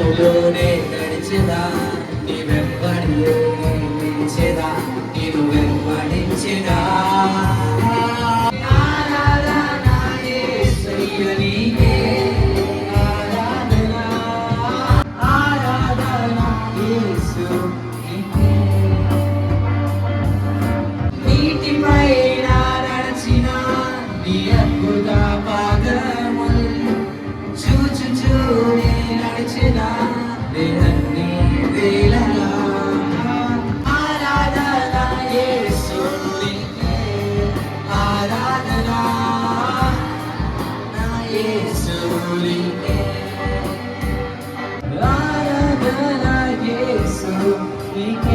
మార్గములోనే నడిచెదా నీ వెంబడిలోనే నిలిచెదా నేను వెంబడించెదా ఆరాధన యేసయ్య నీకే ఆరాధన ఆరాధన యేసు నీకే నీటిపైన నడిచిన నీ అద్భుత పాదములు చూచుచూనే నడిచిన దేహన్ని వేళలా ఆరాధన యేసు నీకే ఆరాధన నా యేసు నీకే ఆరాధన యేసు నీకే